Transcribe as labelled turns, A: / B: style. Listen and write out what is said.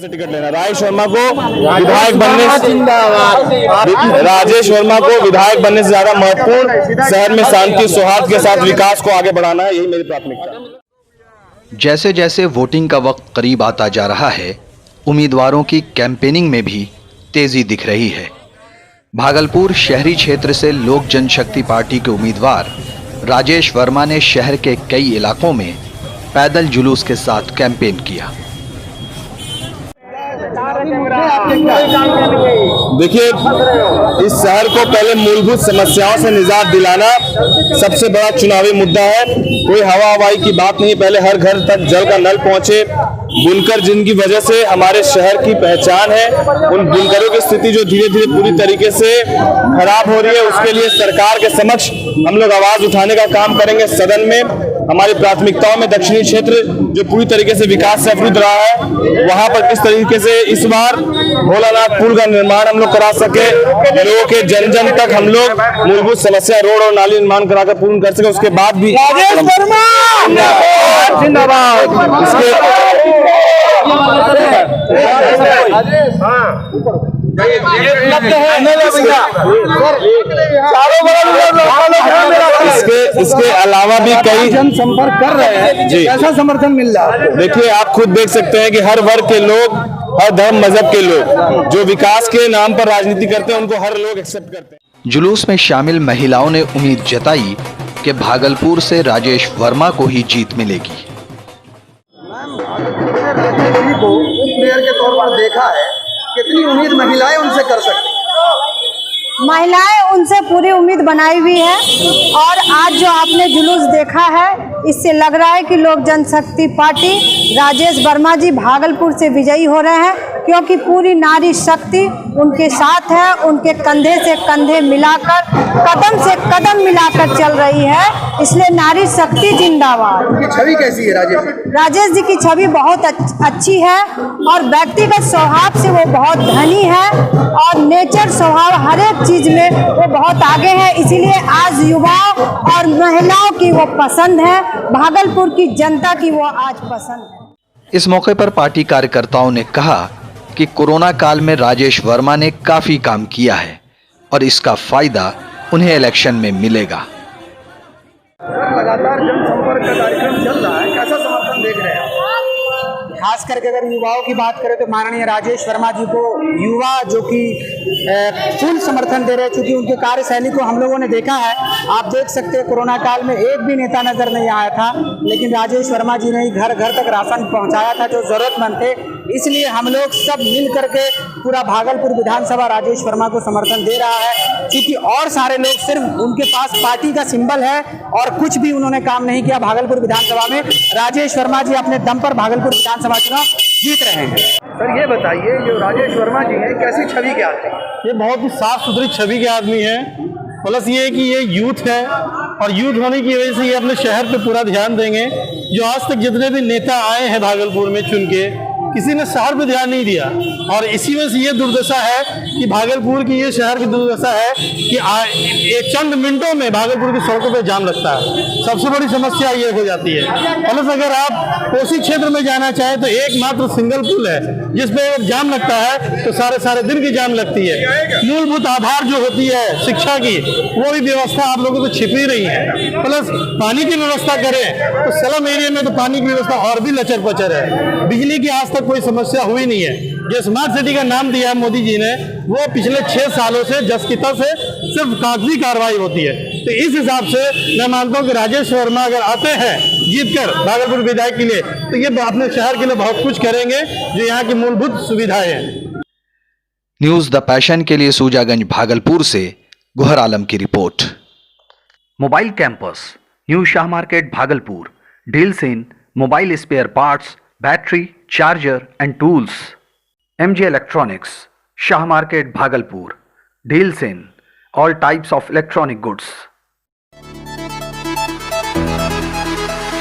A: से टिकट लेना। राजेश वर्मा को विधायक बनने राजेश वर्मा को विधायक बनने से ज्यादा महत्वपूर्ण शहर में शांति सौहार्द के साथ विकास को आगे बढ़ाना है, यही मेरी प्राथमिकता है।
B: जैसे जैसे वोटिंग का वक्त करीब आता जा रहा है, उम्मीदवारों की कैंपेनिंग में भी तेजी दिख रही है। भागलपुर शहरी क्षेत्र से लोक जनशक्ति पार्टी के उम्मीदवार राजेश वर्मा ने शहर के कई इलाकों में पैदल जुलूस के साथ कैंपेन किया।
A: देखिए, इस शहर को पहले मूलभूत समस्याओं से निजात दिलाना सबसे बड़ा चुनावी मुद्दा है। कोई हवा हवाई की बात नहीं, पहले हर घर तक जल का नल पहुंचे। बुनकर जिनकी वजह से हमारे शहर की पहचान है, उन बुनकरों की स्थिति जो धीरे धीरे पूरी तरीके से खराब हो रही है, उसके लिए सरकार के समक्ष हम लोग आवाज उठाने का काम करेंगे। सदन में हमारी प्राथमिकताओं में दक्षिणी क्षेत्र जो पूरी तरीके से विकास से अवरुद्ध रहा है, वहां पर किस तरीके से इस बार भोलानाथ पुल का निर्माण हम लोग करा सके, लोगों के जन जन तक हम लोग मूलभूत समस्या रोड और नाली निर्माण कराकर पूर्ण कर सके। उसके बाद भी राजेश वर्मा इसके अलावा भी कई जनसंपर्क कर रहे हैं जी, कैसा समर्थन मिल रहा है? देखिए, आप खुद देख सकते हैं कि हर वर्ग के लोग, हर धर्म मजहब के लोग जो विकास के नाम पर राजनीति करते हैं, उनको हर लोग एक्सेप्ट करते हैं।
B: जुलूस में शामिल महिलाओं ने उम्मीद जताई कि भागलपुर से राजेश वर्मा को ही जीत मिलेगी।
C: को प्लेयर के तौर पर देखा है, कितनी उम्मीद महिलाएं उनसे कर सकती हैं?
D: महिलाएं उनसे पूरी उम्मीद बनाई हुई है, और आज जो आपने जुलूस देखा है, इससे लग रहा है कि लोक जनशक्ति पार्टी राजेश वर्मा जी भागलपुर से विजयी हो रहे हैं, क्योंकि पूरी नारी शक्ति उनके साथ है, उनके कंधे से कंधे मिलाकर, कदम से कदम मिलाकर चल रही है, इसलिए नारी शक्ति जिंदाबाद।
C: उनकी छवि कैसी है
D: राजेश जी की छवि बहुत अच्छी है, और व्यक्तिगत स्वभाव से वो बहुत धनी है, और नेचर स्वभाव हर एक चीज में वो बहुत आगे है, इसीलिए आज युवाओं और महिलाओं की वो पसंद है, भागलपुर की जनता की वो आज पसंद है।
B: इस मौके पर पार्टी कार्यकर्ताओं ने कहा कि कोरोना काल में राजेश वर्मा ने काफी काम किया है और इसका फायदा उन्हें इलेक्शन में मिलेगा।
C: लगातार जनसंपर्क का कार्यक्रम चल रहा है, कैसा समर्थन देख रहे हैं?
E: खास करके अगर युवाओं की बात करें तो माननीय राजेश वर्मा जी को युवा जो कि फुल समर्थन दे रहे हैं, क्योंकि उनके कार्यशैली को हम लोगों ने देखा है। आप देख सकते हैं कोरोना काल में एक भी नेता नजर नहीं आया था, लेकिन राजेश वर्मा जी ने घर घर तक राशन पहुंचाया था जो जरूरतमंद थे। इसलिए हम लोग सब मिल करके पूरा भागलपुर विधानसभा राजेश वर्मा को समर्थन दे रहा है, क्योंकि और सारे लोग सिर्फ उनके पास पार्टी का सिंबल है और कुछ भी उन्होंने काम नहीं किया भागलपुर विधानसभा में। राजेश वर्मा जी अपने दम पर भागलपुर विधानसभा चुनाव जीत रहे हैं।
C: सर ये बताइए, जो राजेश वर्मा जी हैं कैसी छवि के आदमी?
A: ये बहुत ही साफ सुथरी छवि के आदमी है, प्लस ये है कि ये यूथ है, और यूथ होने की वजह से ये अपने शहर पे पूरा ध्यान देंगे। जो आज तक जितने भी नेता आए हैं भागलपुर में चुन के, किसी ने शहर पे ध्यान नहीं दिया, और इसी वजह से ये दुर्दशा है कि भागलपुर की, ये शहर की दुर्दशा है कि ये चंद मिनटों में भागलपुर की सड़कों पे जाम लगता है। सबसे बड़ी समस्या ये हो जाती है। प्लस अगर आप कोसी क्षेत्र में जाना चाहें तो एकमात्र सिंगल पुल है जिसपे जाम लगता है तो सारे दिन की जाम लगती है। मूलभूत आधार जो होती है शिक्षा की, वो भी व्यवस्था आप लोगों को छिप ही रही है। प्लस पानी की व्यवस्था करें तो स्लम एरिया में तो पानी की व्यवस्था और भी लचर पचर है। बिजली की आज तक कोई समस्या हुई नहीं है। जो स्मार्ट सिटी का नाम दिया है मोदी जी ने, वो पिछले 6 सालों से जसकीता से सिर्फ कागजी कार्रवाई होती है। तो इस हिसाब से मैं मानता हूँ कि राजेश वर्मा अगर आते हैं जीतकर भागलपुर विधायक के लिए, तो ये अपने शहर के लिए बहुत कुछ करेंगे जो यहाँ की मूलभूत सुविधाएं हैं।
B: न्यूज द पैशन के लिए सूजागंज भागलपुर से गुहर आलम की रिपोर्ट। Mobile campus, new Shah market Bhagalpur, deals in mobile spare parts, battery, charger and tools. MJ Electronics, Shah Market, Bhagalpur. Deals in all types of electronic goods.